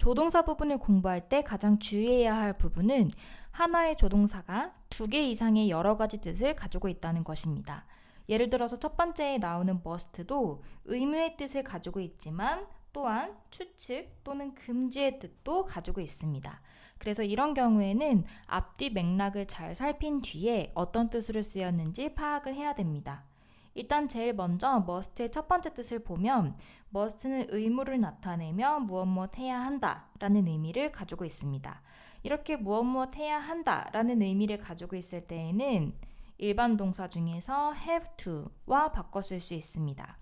조동사 부분을 공부할 때 가장 주의해야 할 부분은 하나의 조동사가 2개 이상의 여러 가지 뜻을 가지고 있다는 것입니다. 예를 들어서 첫 번째에 나오는 must도 의무의 뜻을 가지고 있지만 또한 추측 또는 금지의 뜻도 가지고 있습니다. 그래서 이런 경우에는 앞뒤 맥락을 잘 살핀 뒤에 어떤 뜻으로 쓰였는지 파악을 해야 됩니다. 일단 제일 먼저 must의 첫 번째 뜻을 보면 must는 의무를 나타내며 무엇 해야 한다 라는 의미를 가지고 있습니다. 이렇게 무엇 해야 한다 라는 의미를 가지고 있을 때에는 일반 동사 중에서 have to와 바꿔 쓸 수 있습니다.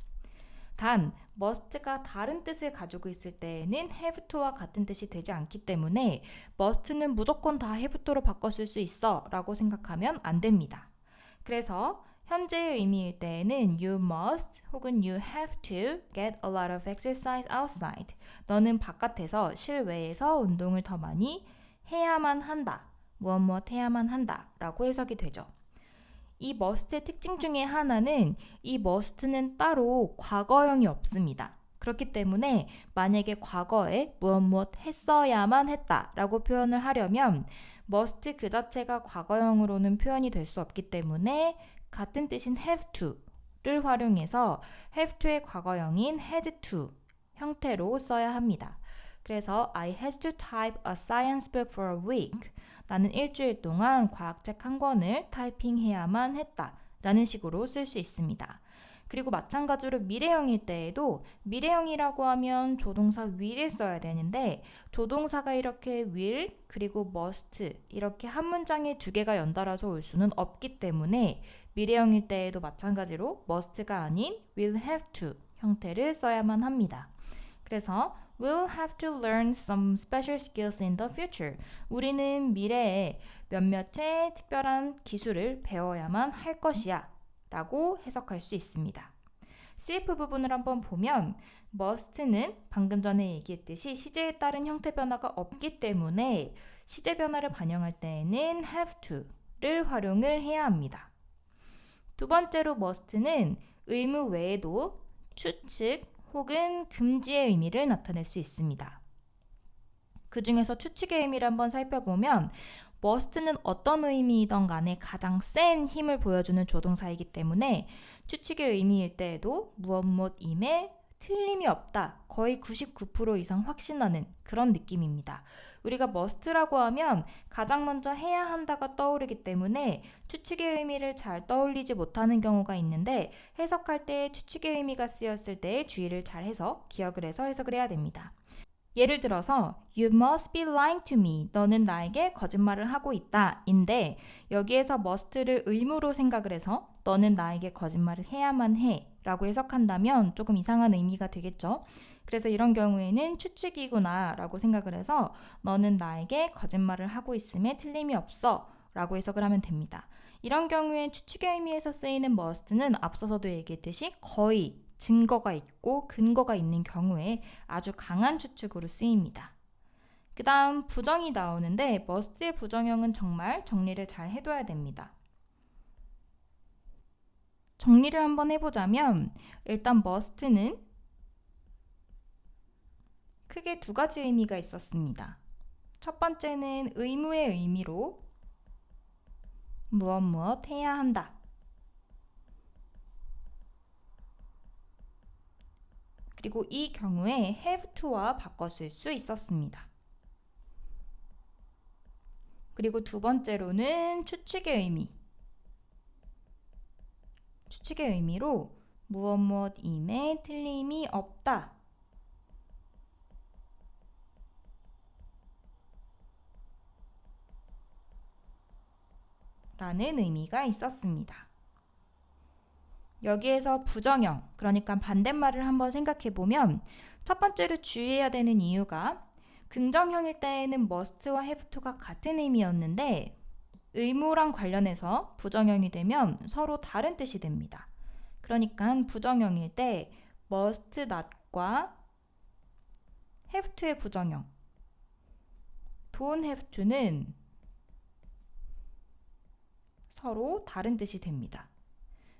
단, must가 다른 뜻을 가지고 있을 때에는 have to와 같은 뜻이 되지 않기 때문에 must는 무조건 다 have to로 바꿔 쓸 수 있어 라고 생각하면 안 됩니다. 그래서 현재의 의미일 때에는 you must 혹은 you have to get a lot of exercise outside. 너는 바깥에서 실외에서 운동을 더 많이 해야만 한다. 무엇 해야만 한다 라고 해석이 되죠. 이 must의 특징 중에 하나는 이 must는 따로 과거형이 없습니다. 그렇기 때문에 만약에 과거에 무엇 했어야만 했다 라고 표현을 하려면 must 그 자체가 과거형으로는 표현이 될 수 없기 때문에 같은 뜻인 have to를 활용해서 have to의 과거형인 had to 형태로 써야 합니다. 그래서 I had to type a science book for a week. 나는 일주일 동안 과학책 한 권을 타이핑해야만 했다 라는 식으로 쓸 수 있습니다. 그리고 마찬가지로 미래형일 때에도 미래형이라고 하면 조동사 will을 써야 되는데 조동사가 이렇게 will 그리고 must 이렇게 한 문장에 2개가 연달아서 올 수는 없기 때문에 미래형일 때에도 마찬가지로 must가 아닌 will have to 형태를 써야만 합니다. 그래서 We'll have to learn some special skills in the future. 우리는 미래에 몇몇의 특별한 기술을 배워야만 할 것이야 라고 해석할 수 있습니다. CF 부분을 한번 보면 must는 방금 전에 얘기했듯이 시제에 따른 형태 변화가 없기 때문에 시제 변화를 반영할 때에는 have to를 활용을 해야 합니다. 두 번째로 must는 의무 외에도 추측 혹은 금지의 의미를 나타낼 수 있습니다. 그 중에서 추측의 의미를 한번 살펴보면 must는 어떤 의미이든 간에 가장 센 힘을 보여주는 조동사이기 때문에 추측의 의미일 때에도 무엇임에 틀림이 없다. 거의 99% 이상 확신하는 그런 느낌입니다. 우리가 must라고 하면 가장 먼저 해야 한다가 떠오르기 때문에 추측의 의미를 잘 떠올리지 못하는 경우가 있는데 해석할 때 추측의 의미가 쓰였을 때 주의를 잘 해서 기억을 해서 해석을 해야 됩니다. 예를 들어서 You must be lying to me. 너는 나에게 거짓말을 하고 있다. 인데 여기에서 must를 의무로 생각을 해서 너는 나에게 거짓말을 해야만 해 라고 해석한다면 조금 이상한 의미가 되겠죠. 그래서 이런 경우에는 추측이구나 라고 생각을 해서 너는 나에게 거짓말을 하고 있음에 틀림이 없어 라고 해석을 하면 됩니다. 이런 경우에 추측의 의미에서 쓰이는 must는 앞서서도 얘기했듯이 거의 증거가 있고 근거가 있는 경우에 아주 강한 추측으로 쓰입니다. 그 다음 부정이 나오는데 must의 부정형은 정말 정리를 잘 해둬야 됩니다. 정리를 한번 해보자면 일단 must는 크게 2가지 의미가 있었습니다. 첫 번째는 의무의 의미로 무엇 해야 한다. 그리고 이 경우에 have to와 바꿔 쓸 수 있었습니다. 그리고 두 번째로는 추측의 의미. 추측의 의미로 무엇임에 틀림이 없다. 라는 의미가 있었습니다. 여기에서 부정형, 그러니까 반대말을 한번 생각해보면 첫 번째로 주의해야 되는 이유가 긍정형일 때에는 must와 have to가 같은 의미였는데 의무랑 관련해서 부정형이 되면 서로 다른 뜻이 됩니다. 그러니까 부정형일 때 must not과 have to의 부정형 don't have to는 서로 다른 뜻이 됩니다.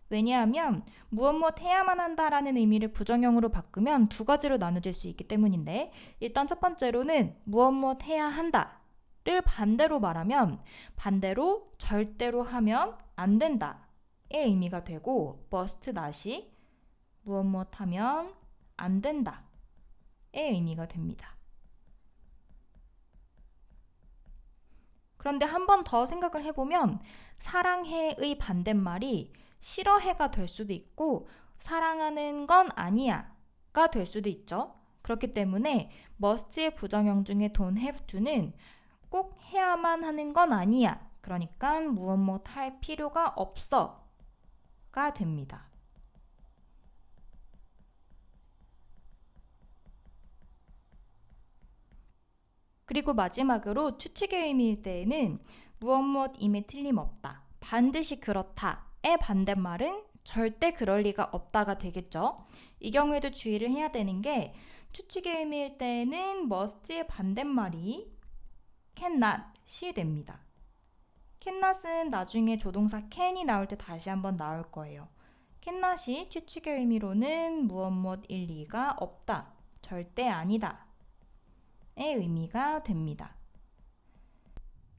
왜냐하면 무엇 해야만 한다라는 의미를 부정형으로 바꾸면 두 가지로 나눠질 수 있기 때문인데, 일단 첫 번째로는 무엇 해야 한다를 반대로 말하면 반대로 절대로 하면 안 된다의 의미가 되고, must not이 무엇 하면 안 된다의 의미가 됩니다. 그런데 한 번 더 생각을 해보면 사랑해의 반대말이 싫어해가 될 수도 있고 사랑하는 건 아니야가 될 수도 있죠. 그렇기 때문에 must의 부정형 중에 don't have to는 꼭 해야만 하는 건 아니야. 그러니까 무엇 할 필요가 없어가 됩니다. 그리고 마지막으로 추측의 의미일 때에는 무엇임에 틀림없다, 반드시 그렇다의 반대말은 절대 그럴 리가 없다가 되겠죠. 이 경우에도 주의를 해야 되는 게 추측의 의미일 때에는 must의 반대말이 cannot이 됩니다. cannot은 나중에 조동사 can이 나올 때 다시 한번 나올 거예요. cannot이 추측의 의미로는 무엇일 리가 없다, 절대 아니다 의 의미가 됩니다.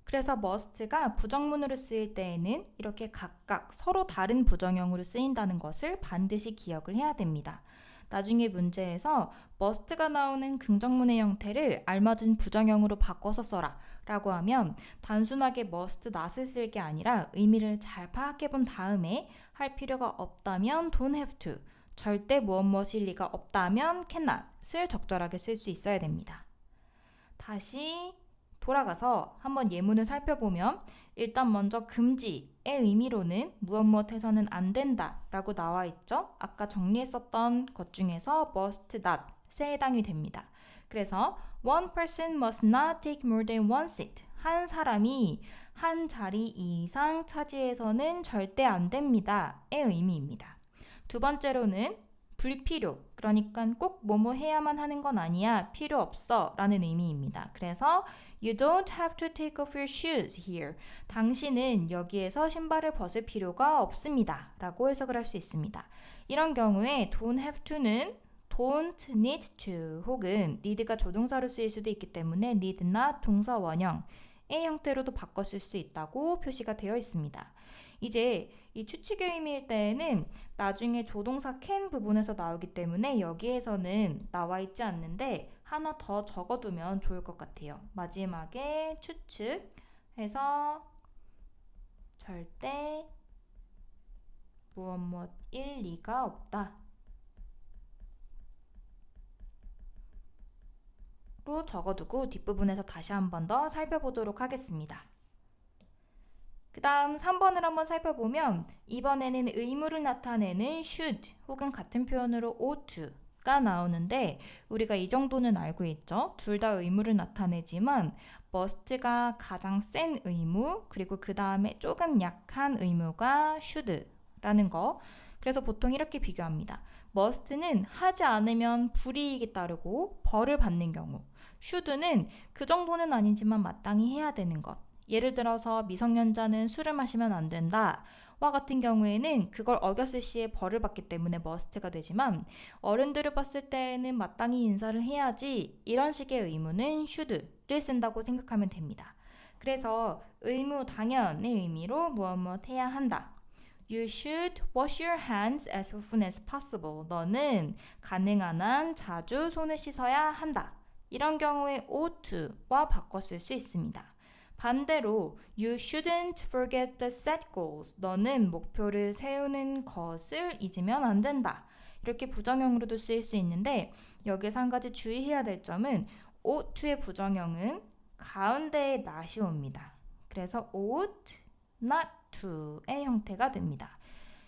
그래서 must가 부정문으로 쓰일 때에는 이렇게 각각 서로 다른 부정형으로 쓰인다는 것을 반드시 기억을 해야 됩니다. 나중에 문제에서 must가 나오는 긍정문의 형태를 알맞은 부정형으로 바꿔서 써라 라고 하면 단순하게 must not을 쓸 게 아니라 의미를 잘 파악해 본 다음에 할 필요가 없다면 don't have to, 절대 무엇일 리가 없다면 cannot을 적절하게 쓸 수 있어야 됩니다. 다시 돌아가서 한번 예문을 살펴보면 일단 먼저 금지의 의미로는 무엇 해서는 안 된다 라고 나와 있죠. 아까 정리했었던 것 중에서 must not에 해당이 됩니다. 그래서 one person must not take more than one seat. 한 사람이 한 자리 이상 차지해서는 절대 안 됩니다의 의미입니다. 두 번째로는 불필요, 그러니까 꼭 뭐뭐 해야만 하는 건 아니야, 필요 없어 라는 의미입니다. 그래서 You don't have to take off your shoes here. 당신은 여기에서 신발을 벗을 필요가 없습니다 라고 해석을 할 수 있습니다. 이런 경우에 don't have to는 don't need to 혹은 need가 조동사로 쓰일 수도 있기 때문에 need not 동사 원형의 형태로도 바꿔 쓸 수 있다고 표시가 되어 있습니다. 이제 이 추측의 의미일 때에는 나중에 조동사 can 부분에서 나오기 때문에 여기에서는 나와 있지 않는데 하나 더 적어두면 좋을 것 같아요. 마지막에 추측해서 절대 무엇일 리가 없다 로 적어두고 뒷부분에서 다시 한 번 더 살펴보도록 하겠습니다. 그 다음 3번을 한번 살펴보면 이번에는 의무를 나타내는 should 혹은 같은 표현으로 ought to가 나오는데 우리가 이 정도는 알고 있죠. 둘 다 의무를 나타내지만 must가 가장 센 의무, 그리고 그 다음에 조금 약한 의무가 should라는 거. 그래서 보통 이렇게 비교합니다. must는 하지 않으면 불이익이 따르고 벌을 받는 경우, should는 그 정도는 아니지만 마땅히 해야 되는 것. 예를 들어서 미성년자는 술을 마시면 안 된다 와 같은 경우에는 그걸 어겼을 시에 벌을 받기 때문에 must가 되지만 어른들을 봤을 때에는 마땅히 인사를 해야지 이런 식의 의무는 should를 쓴다고 생각하면 됩니다. 그래서 의무 당연의 의미로 무엇 해야 한다. You should wash your hands as often as possible. 너는 가능한 한 자주 손을 씻어야 한다. 이런 경우에 ought to와 바꿔 쓸 수 있습니다. 반대로 You shouldn't forget the set goals. 너는 목표를 세우는 것을 잊으면 안 된다. 이렇게 부정형으로도 쓰일 수 있는데 여기서 한 가지 주의해야 될 점은 ought to의 부정형은 가운데에 not이 옵니다. 그래서 ought not to의 형태가 됩니다.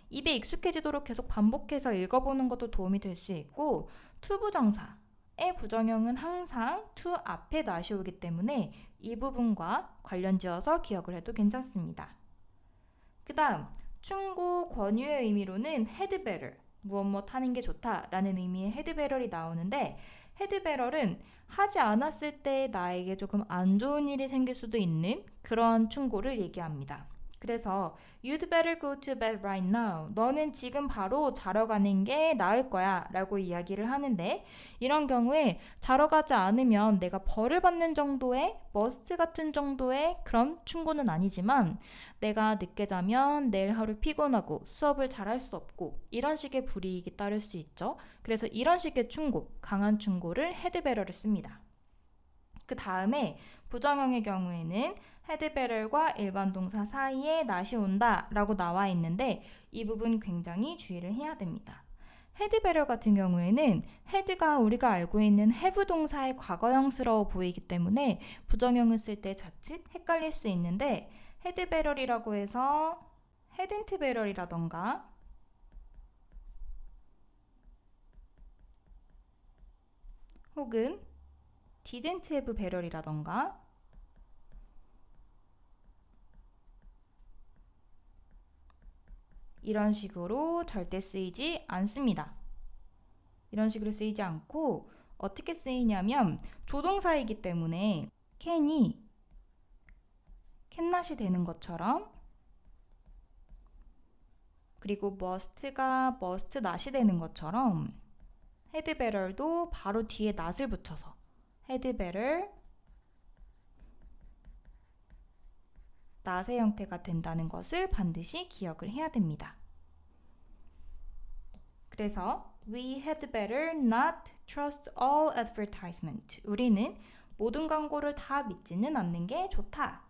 입에 익숙해지도록 계속 반복해서 읽어보는 것도 도움이 될 수 있고 to 부정사의 부정형은 항상 to 앞에 not이 오기 때문에 이 부분과 관련지어서 기억을 해도 괜찮습니다. 그 다음 충고 권유의 의미로는 had better, 무엇 하는 게 좋다라는 의미의 had better이 나오는데 had better은 하지 않았을 때 나에게 조금 안 좋은 일이 생길 수도 있는 그런 충고를 얘기합니다. 그래서 You'd better go to bed right now. 너는 지금 바로 자러 가는 게 나을 거야 라고 이야기를 하는데, 이런 경우에 자러 가지 않으면 내가 벌을 받는 정도의 머스트 같은 정도의 그런 충고는 아니지만, 내가 늦게 자면 내일 하루 피곤하고 수업을 잘할 수 없고 이런 식의 불이익이 따를 수 있죠. 그래서 이런 식의 충고, 강한 충고를 had better를 씁니다. 그 다음에 부정형의 경우에는 had better과 일반 동사 사이에 not이 온다 라고 나와 있는데, 이 부분 굉장히 주의를 해야 됩니다. had better 같은 경우에는 had가 우리가 알고 있는 have 동사의 과거형스러워 보이기 때문에 부정형을 쓸 때 자칫 헷갈릴 수 있는데, had better이라고 해서 hadn't better이라던가 혹은 didn't have better이라던가 이런 식으로 절대 쓰이지 않습니다. 이런 식으로 쓰이지 않고 어떻게 쓰이냐면, 조동사이기 때문에 can이 cannot이 되는 것처럼, 그리고 must가 must not이 되는 것처럼 had better도 바로 뒤에 not을 붙여서 had better not의 형태가 된다는 것을 반드시 기억을 해야 됩니다. 그래서 we had better not trust all advertisement. 우리는 모든 광고를 다 믿지는 않는 게 좋다.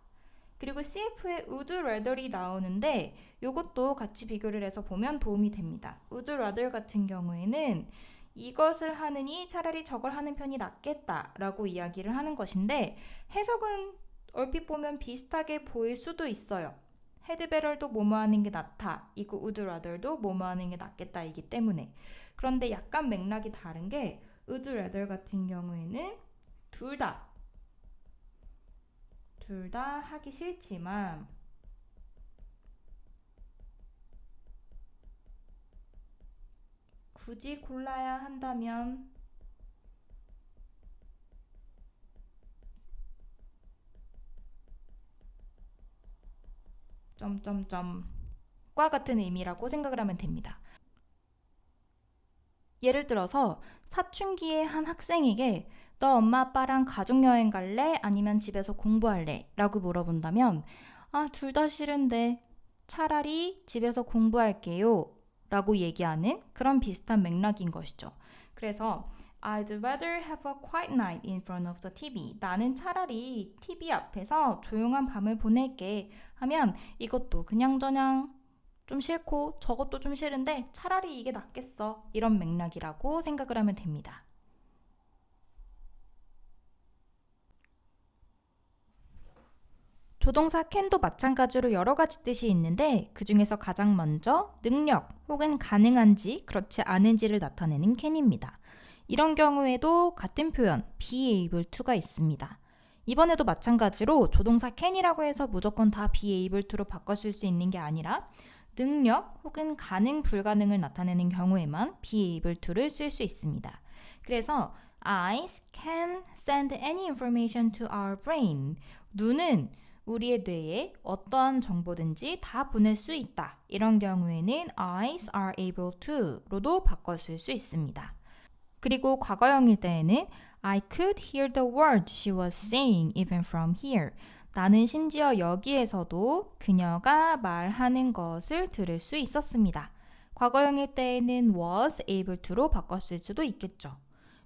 그리고 CF에 would rather이 나오는데, 이것도 같이 비교를 해서 보면 도움이 됩니다. would rather 같은 경우에는 이것을 하느니 차라리 저걸 하는 편이 낫겠다 라고 이야기를 하는 것인데, 해석은 얼핏 보면 비슷하게 보일 수도 있어요. had better도 뭐뭐 하는 게 낫다 이고 would rather도 뭐뭐 하는 게 낫겠다 이기 때문에. 그런데 약간 맥락이 다른 게, would rather 같은 경우에는 둘 다 하기 싫지만 굳이 골라야 한다면 과 같은 의미라고 생각을 하면 됩니다. 예를 들어서 사춘기의 한 학생에게 너 엄마 아빠랑 가족여행 갈래? 아니면 집에서 공부할래? 라고 물어본다면, 둘 다 싫은데 차라리 집에서 공부할게요 라고 얘기하는 그런 비슷한 맥락인 것이죠. 그래서 I'd rather have a quiet night in front of the TV. 나는 차라리 TV 앞에서 조용한 밤을 보낼게 하면, 이것도 그냥저냥 좀 싫고 저것도 좀 싫은데 차라리 이게 낫겠어, 이런 맥락이라고 생각을 하면 됩니다. 조동사 can도 마찬가지로 여러 가지 뜻이 있는데, 그 중에서 가장 먼저 능력 혹은 가능한지 그렇지 않은지를 나타내는 can입니다. 이런 경우에도 같은 표현 be able to가 있습니다. 이번에도 마찬가지로 조동사 can이라고 해서 무조건 다 be able to로 바꿔 쓸 수 있는 게 아니라, 능력 혹은 가능 불가능을 나타내는 경우에만 be able to를 쓸 수 있습니다. 그래서 eyes can send any information to our brain. 눈은 우리의 뇌에 어떠한 정보든지 다 보낼 수 있다. 이런 경우에는 eyes are able to로도 바꿔 쓸 수 있습니다. 그리고 과거형일 때에는 I could hear the word she was saying even from here. 나는 심지어 여기에서도 그녀가 말하는 것을 들을 수 있었습니다. 과거형일 때에는 was able to로 바꿨을 수도 있겠죠.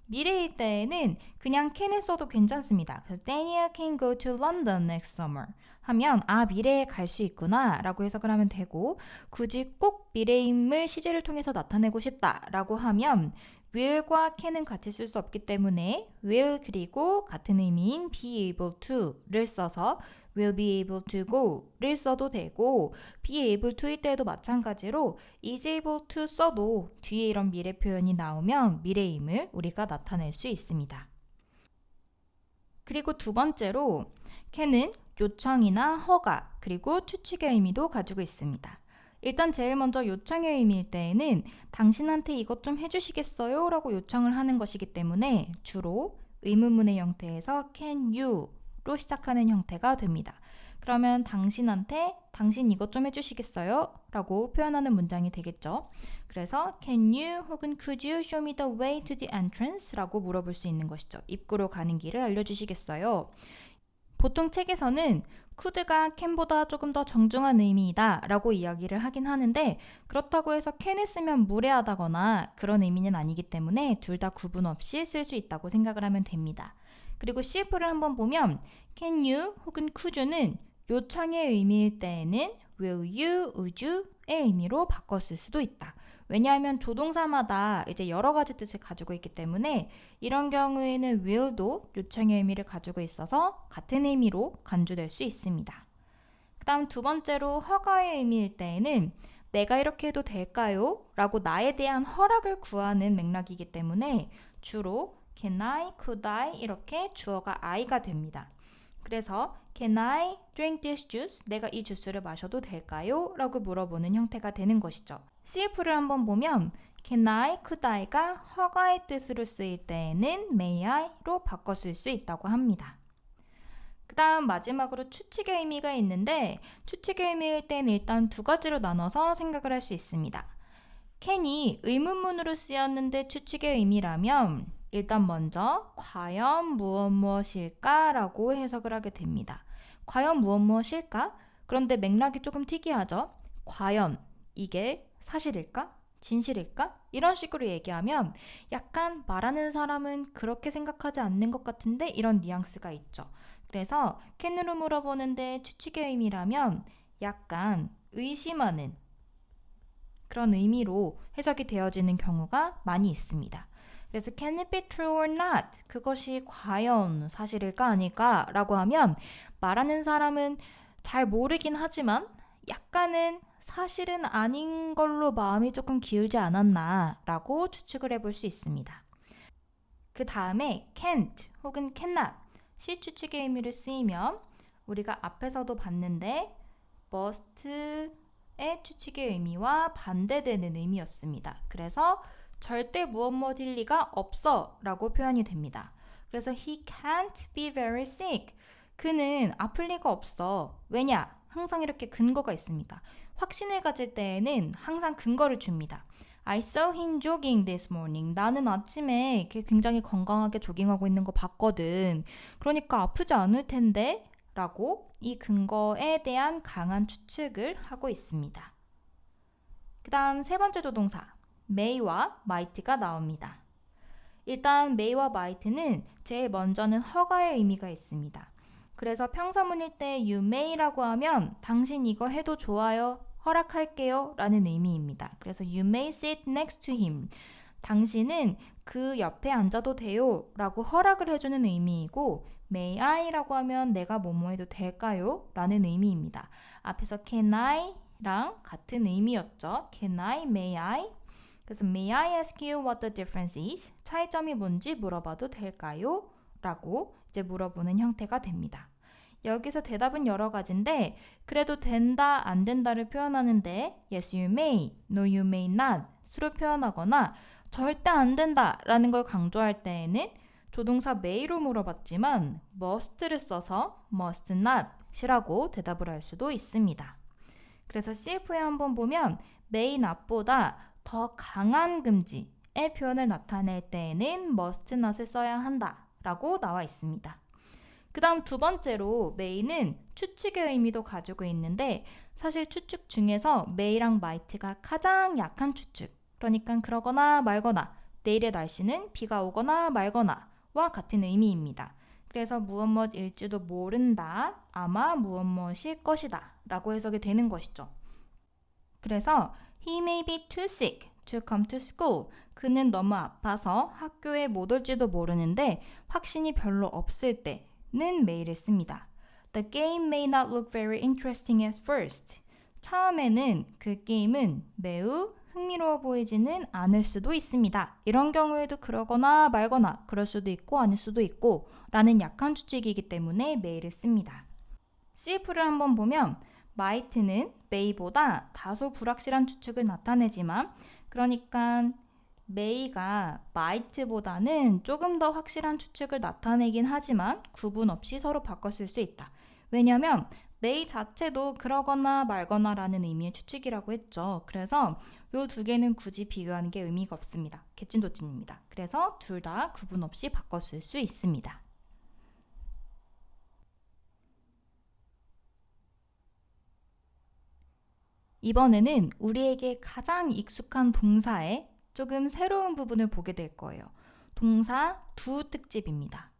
미래일 때에는 그냥 can을 써도 괜찮습니다. 그래서 Daniel can go to London next summer 하면 미래에 갈 수 있구나 라고 해석을 하면 되고, 굳이 꼭 미래임을 시제를 통해서 나타내고 싶다 라고 하면 will과 can은 같이 쓸 수 없기 때문에 will 그리고 같은 의미인 be able to를 써서 will be able to go를 써도 되고, be able to일 때도 마찬가지로 is able to 써도 뒤에 이런 미래 표현이 나오면 미래임을 우리가 나타낼 수 있습니다. 그리고 두 번째로 can은 요청이나 허가 그리고 추측의 의미도 가지고 있습니다. 일단 제일 먼저 요청의 의미일 때에는 당신한테 이것 좀 해주시겠어요? 라고 요청을 하는 것이기 때문에 주로 의문문의 형태에서 can you로 시작하는 형태가 됩니다. 그러면 당신한테 당신 이것 좀 해주시겠어요? 라고 표현하는 문장이 되겠죠. 그래서 can you 혹은 could you show me the way to the entrance? 라고 물어볼 수 있는 것이죠. 입구로 가는 길을 알려주시겠어요? 보통 책에서는 could가 can보다 조금 더 정중한 의미이다 라고 이야기를 하긴 하는데 그렇다고 해서 can을 쓰면 무례하다거나 그런 의미는 아니기 때문에 둘 다 구분 없이 쓸 수 있다고 생각을 하면 됩니다. 그리고 CF를 한번 보면 can you 혹은 could you는 요청의 의미일 때에는 will you, would you의 의미로 바꿨을 수도 있다. 왜냐하면 조동사마다 이제 여러 가지 뜻을 가지고 있기 때문에 이런 경우에는 will도 요청의 의미를 가지고 있어서 같은 의미로 간주될 수 있습니다. 그 다음 두 번째로 허가의 의미일 때에는 내가 이렇게 해도 될까요? 라고 나에 대한 허락을 구하는 맥락이기 때문에 주로 can I, could I 이렇게 주어가 I가 됩니다. 그래서 can I drink this juice? 내가 이 주스를 마셔도 될까요? 라고 물어보는 형태가 되는 것이죠. CF를 한번 보면 can I, could I가 허가의 뜻으로 쓰일 때에는 may I로 바꿔 쓸 수 있다고 합니다. 그 다음 마지막으로 추측의 의미가 있는데 추측의 의미일 때는 일단 두 가지로 나눠서 생각을 할 수 있습니다. can이 의문문으로 쓰였는데 추측의 의미라면 일단 먼저 과연 무엇일까? 라고 해석을 하게 됩니다. 과연 무엇일까? 그런데 맥락이 조금 특이하죠? 과연 이게 사실일까? 진실일까? 이런 식으로 얘기하면 약간 말하는 사람은 그렇게 생각하지 않는 것 같은데 이런 뉘앙스가 있죠. 그래서 can으로 물어보는데 추측의 의미라면 약간 의심하는 그런 의미로 해석이 되어지는 경우가 많이 있습니다. 그래서 can it be true or not? 그것이 과연 사실일까 아닐까? 라고 하면 말하는 사람은 잘 모르긴 하지만 약간은 사실은 아닌 걸로 마음이 조금 기울지 않았나 라고 추측을 해볼 수 있습니다. 그 다음에 can't 혹은 cannot 시 추측의 의미를 쓰이면 우리가 앞에서도 봤는데 must의 추측의 의미와 반대되는 의미였습니다. 그래서 절대 무엇일 리가 없어 라고 표현이 됩니다. 그래서 he can't be very sick. 그는 아플 리가 없어. 왜냐? 항상 이렇게 근거가 있습니다. 확신을 가질 때에는 항상 근거를 줍니다. I saw him jogging this morning. 나는 아침에 굉장히 건강하게 조깅하고 있는 거 봤거든. 그러니까 아프지 않을 텐데 라고 이 근거에 대한 강한 추측을 하고 있습니다. 그 다음 세 번째 조동사 may와 might가 나옵니다. 일단 may와 might는 제일 먼저는 허가의 의미가 있습니다. 그래서 평서문일 때 you may라고 하면 당신 이거 해도 좋아요, 허락할게요 라는 의미입니다. 그래서 you may sit next to him. 당신은 그 옆에 앉아도 돼요 라고 허락을 해주는 의미이고 may I라고 하면 내가 뭐뭐 해도 될까요? 라는 의미입니다. 앞에서 can I 랑 같은 의미였죠. Can I, may I? 그래서 may I ask you what the difference is? 차이점이 뭔지 물어봐도 될까요? 라고 이제 물어보는 형태가 됩니다. 여기서 대답은 여러 가지인데 그래도 된다, 안 된다를 표현하는데 yes you may, no you may not 수로 표현하거나 절대 안 된다 라는 걸 강조할 때에는 조동사 may로 물어봤지만 must를 써서 must not 이라고 대답을 할 수도 있습니다. 그래서 CF에 한번 보면 may not보다 더 강한 금지의 표현을 나타낼 때에는 must not을 써야 한다 라고 나와 있습니다. 그 다음 두 번째로 may는 추측의 의미도 가지고 있는데 사실 추측 중에서 may랑 might가 가장 약한 추측, 그러니까 그러거나 말거나 내일의 날씨는 비가 오거나 말거나 와 같은 의미입니다. 그래서 무엇일지도 모른다, 아마 무엇일 것이다 라고 해석이 되는 것이죠. 그래서 he may be too sick to come to school. 그는 너무 아파서 학교에 못 올지도 모르는데 확신이 별로 없을 때는 may를 씁니다. The game may not look very interesting at first. 처음에는 그 게임은 매우 흥미로워 보이지는 않을 수도 있습니다. 이런 경우에도 그러거나 말거나 그럴 수도 있고 아닐 수도 있고 라는 약한 추측이기 때문에 may를 씁니다. CF를 한번 보면 might는 may보다 다소 불확실한 추측을 나타내지만 그러니까 may가 might보다는 조금 더 확실한 추측을 나타내긴 하지만 구분 없이 서로 바꿔 쓸 수 있다. 왜냐하면 they 자체도 그러거나 말거나 라는 의미의 추측이라고 했죠. 그래서 이 두 개는 굳이 비교하는 게 의미가 없습니다. 개찐도찐입니다. 그래서 둘 다 구분 없이 바꿔 쓸 수 있습니다. 이번에는 우리에게 가장 익숙한 동사의 조금 새로운 부분을 보게 될 거예요. 동사 두 특집입니다.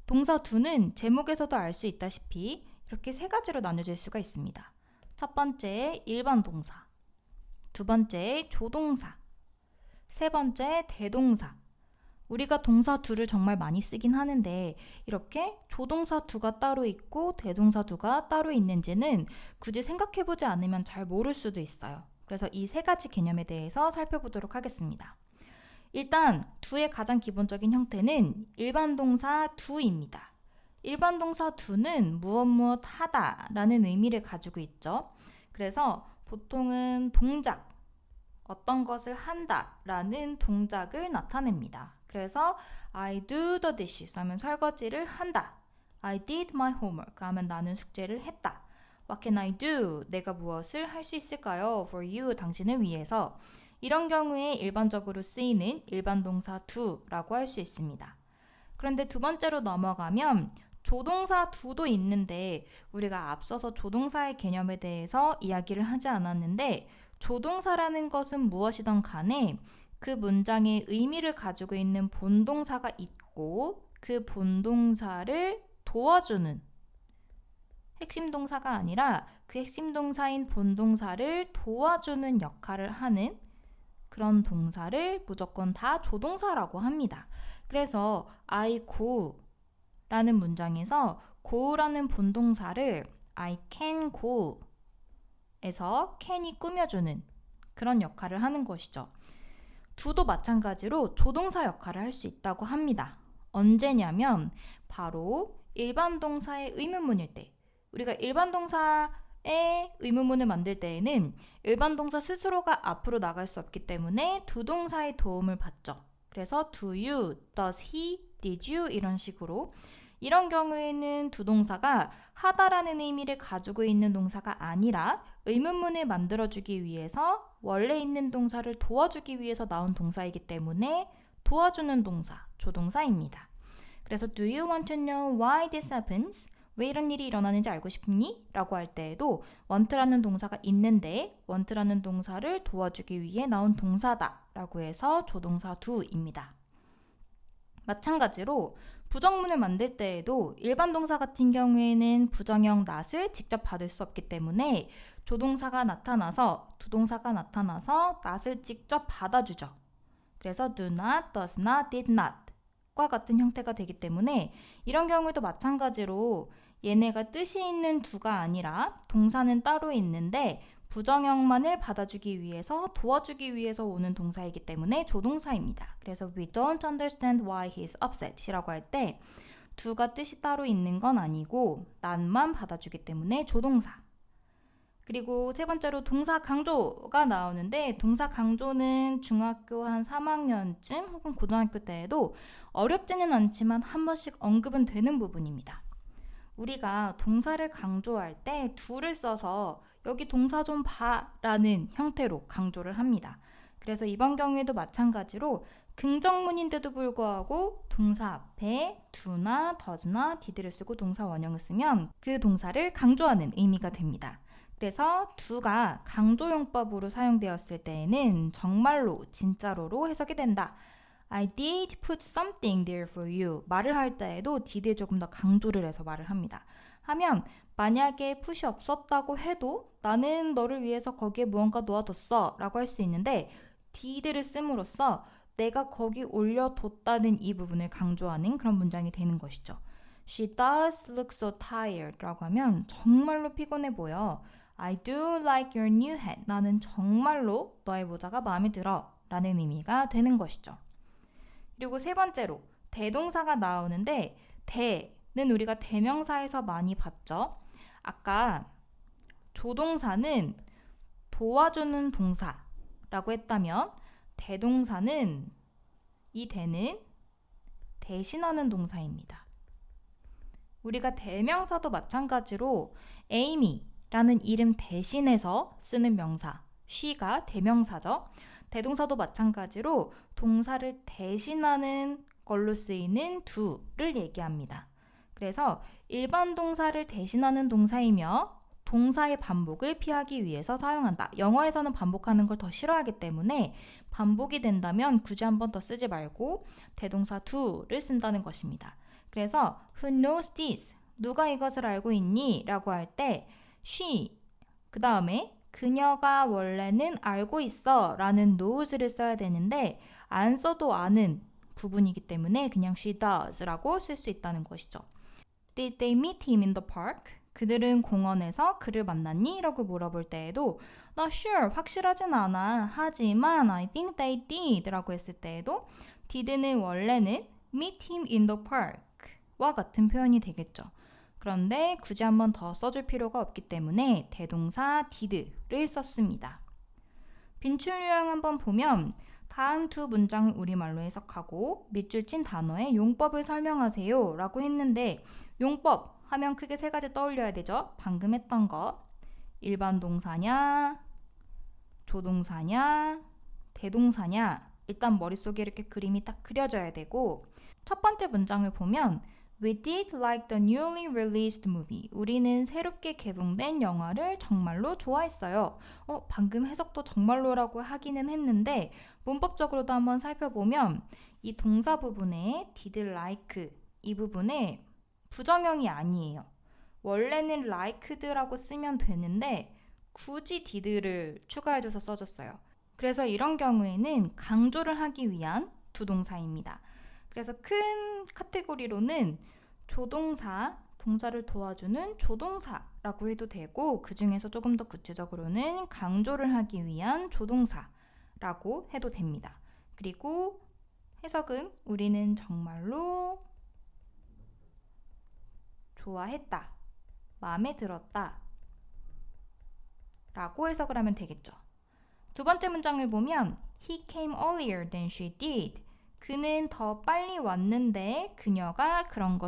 동사 두는 제목에서도 알 수 있다시피 이렇게 세 가지로 나눠질 수가 있습니다. 첫 번째 일반 동사, 두 번째 조동사, 세 번째 대동사. 우리가 동사 두를 정말 많이 쓰긴 하는데 이렇게 조동사 두가 따로 있고 대동사 두가 따로 있는지는 굳이 생각해보지 않으면 잘 모를 수도 있어요. 그래서 이 세 가지 개념에 대해서 살펴보도록 하겠습니다. 일단 두의 가장 기본적인 형태는 일반 동사 두입니다. 일반 동사 두는 무엇 하다 라는 의미를 가지고 있죠. 그래서 보통은 동작, 어떤 것을 한다 라는 동작을 나타냅니다. 그래서 I do the dishes 하면 설거지를 한다. I did my homework 하면 나는 숙제를 했다. What can I do? 내가 무엇을 할 수 있을까요? For you, 당신을 위해서. 이런 경우에 일반적으로 쓰이는 일반 동사 do라고 할 수 있습니다. 그런데 두 번째로 넘어가면 조동사 do도 있는데 우리가 앞서서 조동사의 개념에 대해서 이야기를 하지 않았는데 조동사라는 것은 무엇이든 간에 그 문장의 의미를 가지고 있는 본동사가 있고 그 본동사를 도와주는 핵심 동사가 아니라 그 핵심 동사인 본동사를 도와주는 역할을 하는 그런 동사를 무조건 다 조동사라고 합니다. 그래서 I go 라는 문장에서 go라는 본동사를 I can go 에서 can이 꾸며주는 그런 역할을 하는 것이죠. do도 마찬가지로 조동사 역할을 할 수 있다고 합니다. 언제냐면 바로 일반 동사의 의문문일 때 우리가 일반 동사의 의문문을 만들 때에는 일반 동사 스스로가 앞으로 나갈 수 없기 때문에 두 동사의 도움을 받죠. 그래서 do you, does he, did you 이런 식으로 이런 경우에는 두 동사가 하다라는 의미를 가지고 있는 동사가 아니라 의문문을 만들어주기 위해서 원래 있는 동사를 도와주기 위해서 나온 동사이기 때문에 도와주는 동사, 조동사입니다. 그래서 do you want to know why this happens? 왜 이런 일이 일어나는지 알고 싶니? 라고 할 때에도 want라는 동사가 있는데 want라는 동사를 도와주기 위해 나온 동사다 라고 해서 조동사 do입니다. 마찬가지로 부정문을 만들 때에도 일반 동사 같은 경우에는 부정형 not을 직접 받을 수 없기 때문에 조동사가 나타나서 두동사가 나타나서 not을 직접 받아주죠. 그래서 do not, does not, did not 과 같은 형태가 되기 때문에 이런 경우에도 마찬가지로 얘네가 뜻이 있는 두가 아니라 동사는 따로 있는데 부정형만을 받아주기 위해서 도와주기 위해서 오는 동사이기 때문에 조동사입니다. 그래서 we don't understand why he's upset 이라고 할 때 두가 뜻이 따로 있는 건 아니고 not만 받아주기 때문에 조동사. 그리고 세 번째로 동사 강조가 나오는데 동사 강조는 중학교 한 3학년쯤 혹은 고등학교 때에도 어렵지는 않지만 한 번씩 언급은 되는 부분입니다. 우리가 동사를 강조할 때 do를 써서 여기 동사 좀 봐 라는 형태로 강조를 합니다. 그래서 이번 경우에도 마찬가지로 긍정문인데도 불구하고 동사 앞에 do나 does나 did를 쓰고 동사 원형을 쓰면 그 동사를 강조하는 의미가 됩니다. 그래서 do가 강조용법으로 사용되었을 때에는 정말로, 진짜로로 해석이 된다. I did put something there for you. 말을 할 때에도 did에 조금 더 강조를 해서 말을 합니다. 하면 만약에 put이 없었다고 해도 나는 너를 위해서 거기에 무언가 놓아뒀어 라고 할 수 있는데 did를 씀으로써 내가 거기 올려뒀다는 이 부분을 강조하는 그런 문장이 되는 것이죠. She does look so tired 라고 하면 정말로 피곤해 보여. I do like your new hat. 나는 정말로 너의 모자가 마음에 들어 라는 의미가 되는 것이죠. 그리고 세 번째로 대동사가 나오는데 대는 우리가 대명사에서 많이 봤죠. 아까 조동사는 도와주는 동사라고 했다면 대동사는 이 대는 대신하는 동사입니다. 우리가 대명사도 마찬가지로 Amy라는 이름 대신해서 쓰는 명사, she가 대명사죠. 대동사도 마찬가지로 동사를 대신하는 걸로 쓰이는 do를 얘기합니다. 그래서 일반 동사를 대신하는 동사이며 동사의 반복을 피하기 위해서 사용한다. 영어에서는 반복하는 걸 더 싫어하기 때문에 반복이 된다면 굳이 한 번 더 쓰지 말고 대동사 do를 쓴다는 것입니다. 그래서 who knows this? 누가 이것을 알고 있니? 라고 할 때 she, 그 다음에 그녀가 원래는 알고 있어 라는 knows를 써야 되는데 안 써도 아는 부분이기 때문에 그냥 she does 라고 쓸 수 있다는 것이죠. Did they meet him in the park? 그들은 공원에서 그를 만났니? 라고 물어볼 때에도 Not sure, 확실하진 않아. 하지만 I think they did 라고 했을 때에도 did는 원래는 meet him in the park 와 같은 표현이 되겠죠. 그런데 굳이 한 번 더 써줄 필요가 없기 때문에 대동사 did를 썼습니다. 빈출 유형 한번 보면 다음 두 문장을 우리말로 해석하고 밑줄 친 단어의 용법을 설명하세요 라고 했는데 용법 하면 크게 세 가지 떠올려야 되죠. 방금 했던 거 일반 동사냐, 조동사냐, 대동사냐 일단 머릿속에 이렇게 그림이 딱 그려져야 되고 첫 번째 문장을 보면 We did like the newly released movie. 우리는 새롭게 개봉된 영화를 정말로 좋아했어요. 방금 해석도 정말로라고 하기는 했는데 문법적으로도 한번 살펴보면 이 동사 부분에 did like 이 부분에 부정형이 아니에요. 원래는 liked라고 쓰면 되는데 굳이 did를 추가해줘서 써줬어요. 그래서 이런 경우에는 강조를 하기 위한 두 동사입니다. 그래서 큰 카테고리로는 조동사, 동사를 도와주는 조동사라고 해도 되고 그 중에서 조금 더 구체적으로는 강조를 하기 위한 조동사라고 해도 됩니다. 그리고 해석은 우리는 정말로 좋아했다, 마음에 들었다 라고 해석을 하면 되겠죠. 두 번째 문장을 보면 He came earlier than she did. 그는 더 빨리 왔는데 그녀가 그런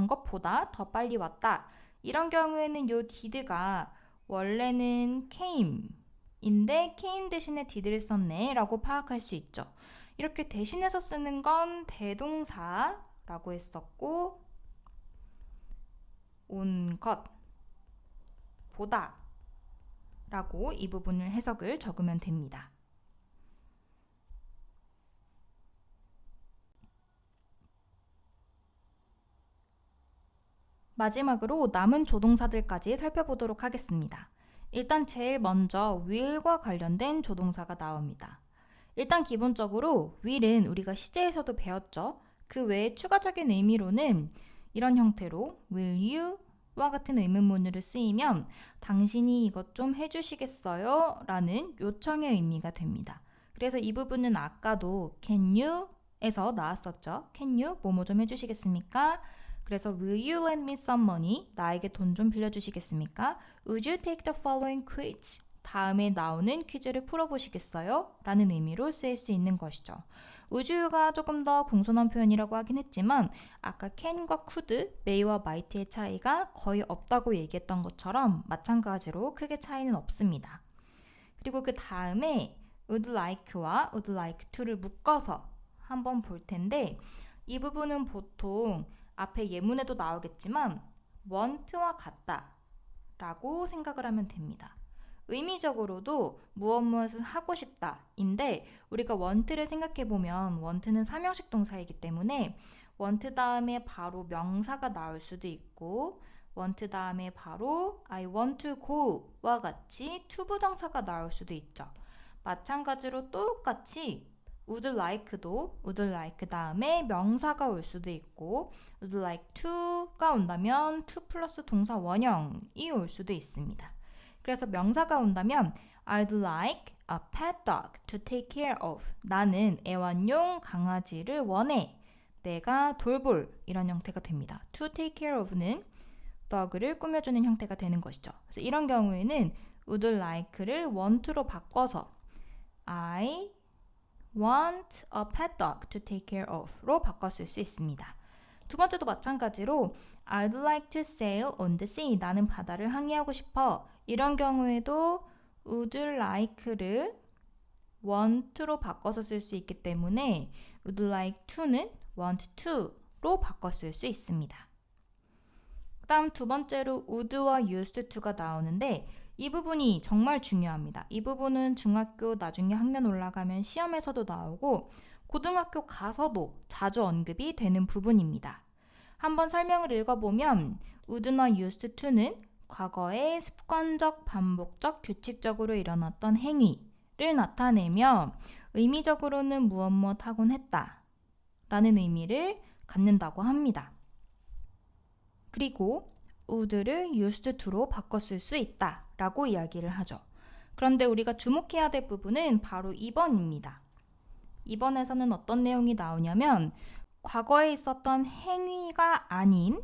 것보다 더 빨리 왔다. 이런 경우에는 요 did가 원래는 came인데 came 대신에 did를 썼네 라고 파악할 수 있죠. 이렇게 대신해서 쓰는 건 대동사라고 했었고 온 것, 보다 라고 이 부분을 해석을 적으면 됩니다. 마지막으로 남은 조동사들까지 살펴보도록 하겠습니다. 일단 제일 먼저 will과 관련된 조동사가 나옵니다. 일단 기본적으로 will은 우리가 시제에서도 배웠죠. 그 외에 추가적인 의미로는 이런 형태로 will you? 와 같은 의문문으로 쓰이면 당신이 이것 좀 해주시겠어요? 라는 요청의 의미가 됩니다. 그래서 이 부분은 아까도 can you? 에서 나왔었죠. can you? 뭐뭐 좀 해주시겠습니까? 그래서 will you lend me some money? 나에게 돈 좀 빌려주시겠습니까? Would you take the following quiz? 다음에 나오는 퀴즈를 풀어보시겠어요? 라는 의미로 쓰일 수 있는 것이죠. would you가 조금 더 공손한 표현이라고 하긴 했지만 아까 can과 could, may와 might의 차이가 거의 없다고 얘기했던 것처럼 마찬가지로 크게 차이는 없습니다. 그리고 그 다음에 would like와 would like to를 묶어서 한번 볼 텐데 이 부분은 보통 앞에 예문에도 나오겠지만 want와 같다 라고 생각을 하면 됩니다. 의미적으로도 무엇을 하고 싶다 인데 우리가 want를 생각해보면 want는 삼형식 동사이기 때문에 want 다음에 바로 명사가 나올 수도 있고 want 다음에 바로 I want to go와 같이 투부정사가 나올 수도 있죠. 마찬가지로 똑같이 would like도 would like 다음에 명사가 올 수도 있고 would like to가 온다면 to 플러스 동사 원형이 올 수도 있습니다. 그래서 명사가 온다면 I'd like a pet dog to take care of. 나는 애완용 강아지를 원해. 내가 돌볼 이런 형태가 됩니다. To take care of는 dog를 꾸며주는 형태가 되는 것이죠. 그래서 이런 경우에는 would like를 want로 바꿔서 I want a pet dog to take care of로 바꿨을 수 있습니다. 두 번째도 마찬가지로 I'd like to sail on the sea. 나는 바다를 항해하고 싶어. 이런 경우에도 would like를 want to로 바꿔서 쓸 수 있기 때문에 would like to는 want to로 바꿔 쓸 수 있습니다. 그 다음 두 번째로 would와 used to가 나오는데 이 부분이 정말 중요합니다. 이 부분은 중학교 나중에 학년 올라가면 시험에서도 나오고 고등학교 가서도 자주 언급이 되는 부분입니다. 한번 설명을 읽어보면 would나 used to는 과거에 습관적, 반복적, 규칙적으로 일어났던 행위를 나타내며 의미적으로는 무엇 하곤 했다 라는 의미를 갖는다고 합니다. 그리고 would를 used to로 바꿔 쓸 수 있다 라고 이야기를 하죠. 그런데 우리가 주목해야 될 부분은 바로 2번입니다. 2번에서는 어떤 내용이 나오냐면 과거에 있었던 행위가 아닌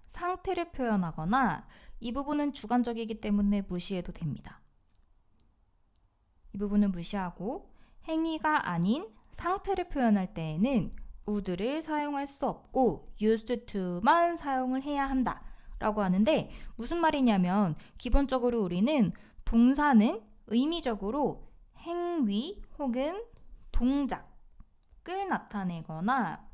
상태를 표현하거나 이 부분은 주관적이기 때문에 무시해도 됩니다. 이 부분은 무시하고 행위가 아닌 상태를 표현할 때에는 would를 사용할 수 없고 used to만 사용을 해야 한다 라고 하는데 무슨 말이냐면 기본적으로 우리는 동사는 의미적으로 행위 혹은 동작을 나타내거나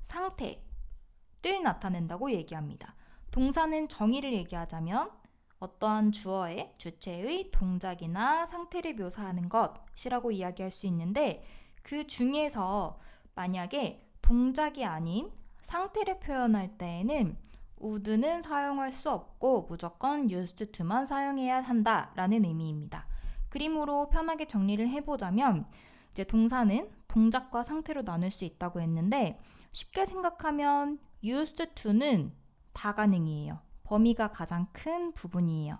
상태를 나타낸다고 얘기합니다. 동사는 정의를 얘기하자면 어떠한 주어의 주체의 동작이나 상태를 묘사하는 것이라고 이야기할 수 있는데 그 중에서 만약에 동작이 아닌 상태를 표현할 때에는 would는 사용할 수 없고 무조건 used to만 사용해야 한다라는 의미입니다. 그림으로 편하게 정리를 해보자면 이제 동사는 동작과 상태로 나눌 수 있다고 했는데 쉽게 생각하면 used to는 다가능이에요. 범위가 가장 큰 부분이에요.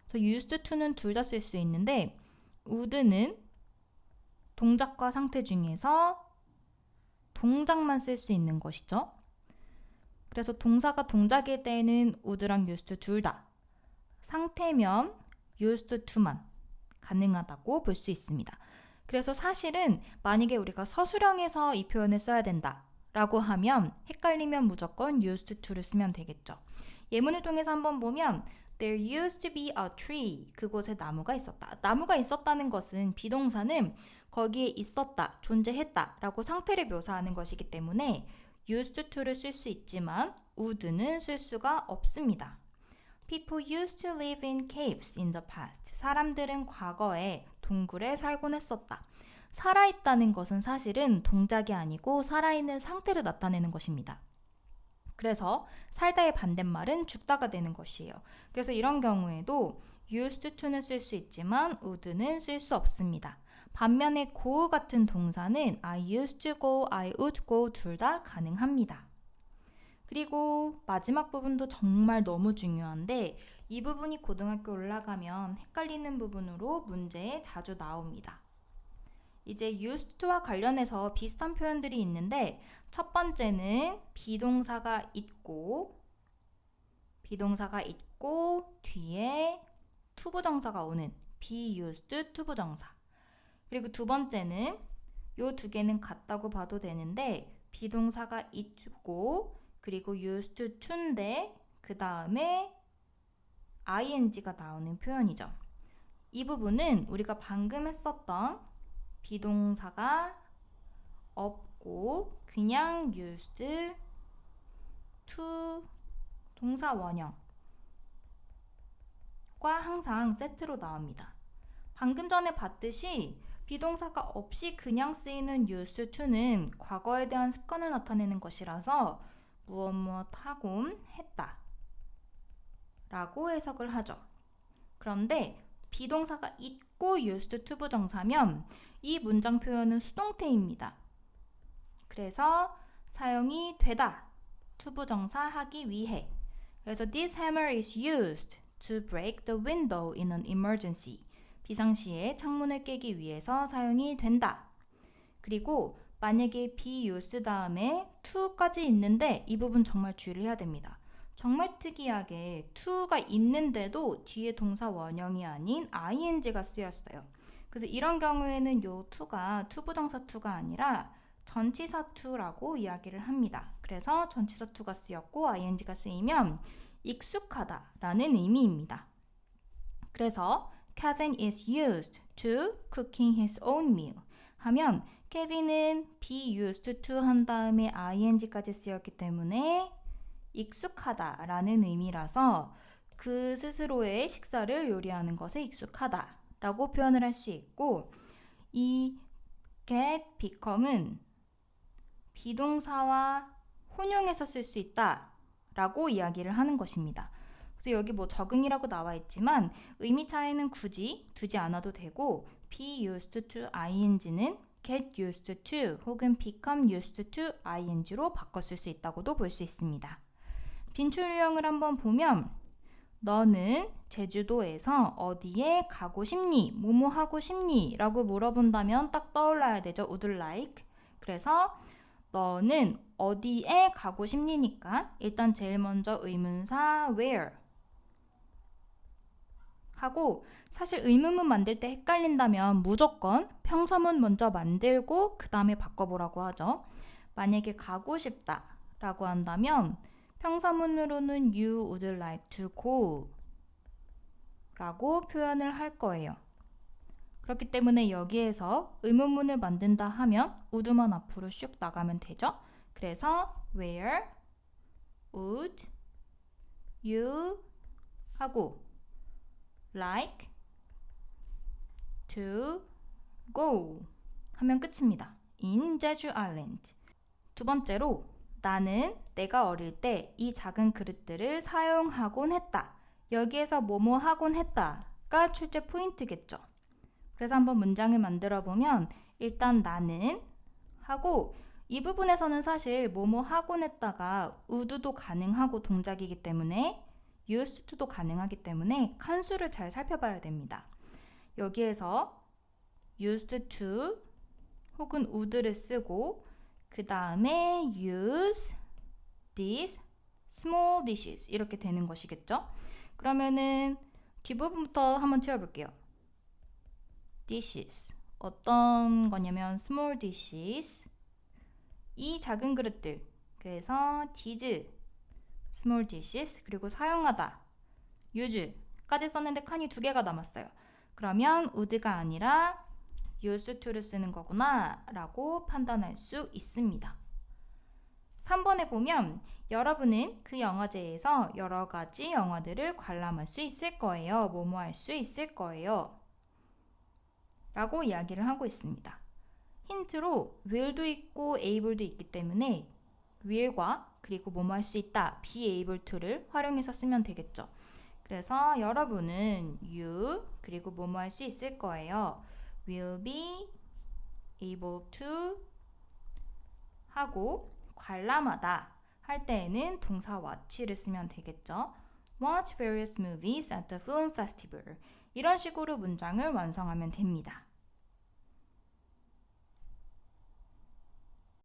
그래서 used to는 둘 다 쓸 수 있는데 would는 동작과 상태 중에서 동작만 쓸 수 있는 것이죠. 그래서 동사가 동작일 때에는 would랑 used 둘 다 상태면 used to만 가능하다고 볼 수 있습니다. 그래서 사실은 만약에 우리가 서술형에서 이 표현을 써야 된다 라고 하면 헷갈리면 무조건 used to를 쓰면 되겠죠. 예문을 통해서 한번 보면 There used to be a tree. 그곳에 나무가 있었다. 나무가 있었다는 것은 비동사는 거기에 있었다, 존재했다 라고 상태를 묘사하는 것이기 때문에 used to를 쓸 수 있지만 would는 쓸 수가 없습니다. People used to live in caves in the past. 사람들은 과거에 동굴에 살곤 했었다. 살아있다는 것은 사실은 동작이 아니고 살아있는 상태를 나타내는 것입니다. 그래서 살다의 반대말은 죽다가 되는 것이에요. 그래서 이런 경우에도 used to는 쓸 수 있지만 would는 쓸 수 없습니다. 반면에 go 같은 동사는 I used to go, I would go 둘 다 가능합니다. 그리고 마지막 부분도 정말 너무 중요한데 이 부분이 고등학교 올라가면 헷갈리는 부분으로 문제에 자주 나옵니다. 이제 used to와 관련해서 비슷한 표현들이 있는데 첫 번째는 비동사가 있고 뒤에 투부정사가 오는 be used 투부정사. 그리고 두 번째는 이 두 개는 같다고 봐도 되는데 비동사가 있고 그리고 used to인데 그 다음에 ing가 나오는 표현이죠. 이 부분은 우리가 방금 했었던 비동사가 없고 그냥 used to 동사 원형과 항상 세트로 나옵니다. 방금 전에 봤듯이 비동사가 없이 그냥 쓰이는 used to는 과거에 대한 습관을 나타내는 것이라서 무엇 하곤 했다 라고 해석을 하죠. 그런데 비동사가 있고 used to 부정사면 이 문장 표현은 수동태입니다. 그래서 사용이 되다 to 부정사 하기 위해. 그래서 this hammer is used to break the window in an emergency. 비상시에 창문을 깨기 위해서 사용이 된다. 그리고 만약에 be used 다음에 to까지 있는데 이 부분 정말 주의를 해야 됩니다. 정말 특이하게 to가 있는데도 뒤에 동사 원형이 아닌 ing가 쓰였어요. 그래서 이런 경우에는 요 to가 투부정사 to가 아니라 전치사 to라고 이야기를 합니다. 그래서 전치사 to가 쓰였고 ing가 쓰이면 익숙하다라는 의미입니다. 그래서 Kevin is used to cooking his own meal 하면 케빈은 be used to 한 다음에 ing까지 쓰였기 때문에 익숙하다라는 의미라서 그 스스로의 식사를 요리하는 것에 익숙하다라고 표현을 할 수 있고, 이 get, become은 비동사와 혼용해서 쓸 수 있다라고 이야기를 하는 것입니다. 그래서 여기 뭐 적응이라고 나와 있지만 의미 차이는 굳이 두지 않아도 되고, be used to ing는 get used to 혹은 become used to ing로 바꿔 쓸 수 있다고도 볼 수 있습니다. 빈출 유형을 한번 보면 너는 제주도에서 어디에 가고 싶니? 뭐뭐 하고 싶니? 라고 물어본다면 딱 떠올라야 되죠. would like. 그래서 너는 어디에 가고 싶니니까 일단 제일 먼저 의문사 where 하고, 사실 의문문 만들 때 헷갈린다면 무조건 평서문 먼저 만들고 그 다음에 바꿔보라고 하죠. 만약에 가고 싶다 라고 한다면 평서문으로는 you would like to go 라고 표현을 할 거예요. 그렇기 때문에 여기에서 의문문을 만든다 하면 would만 앞으로 슉 나가면 되죠. 그래서 where would you 하고 like to go 하면 끝입니다. in 제주 아일랜드. 두 번째로 나는 내가 어릴 때 이 작은 그릇들을 사용하곤 했다. 여기에서 뭐뭐 하곤 했다가 출제 포인트겠죠. 그래서 한번 문장을 만들어 보면 일단 나는 하고, 이 부분에서는 사실 뭐뭐 하곤 했다가 would도 가능하고 동작이기 때문에 used to도 가능하기 때문에 칸수를 잘 살펴봐야 됩니다. 여기에서 used to 혹은 would를 쓰고 그 다음에 use these small dishes 이렇게 되는 것이겠죠. 그러면은 뒷부분부터 한번 채워볼게요. dishes 어떤 거냐면 small dishes 이 작은 그릇들, 그래서 these small dishes 그리고 사용하다 use까지 썼는데 칸이 두 개가 남았어요. 그러면 would가 아니라 used to를 쓰는 거구나 라고 판단할 수 있습니다. 3번에 보면 여러분은 그 영화제에서 여러 가지 영화들을 관람할 수 있을 거예요. 뭐뭐 할 수 있을 거예요 라고 이야기를 하고 있습니다. 힌트로 will도 있고 able도 있기 때문에 will과 그리고 뭐뭐 할 수 있다 be able to를 활용해서 쓰면 되겠죠. 그래서 여러분은 you 그리고 뭐뭐 할 수 있을 거예요. will be able to 하고 관람하다 할 때에는 동사 watch를 쓰면 되겠죠. Watch various movies at the film festival. 이런 식으로 문장을 완성하면 됩니다.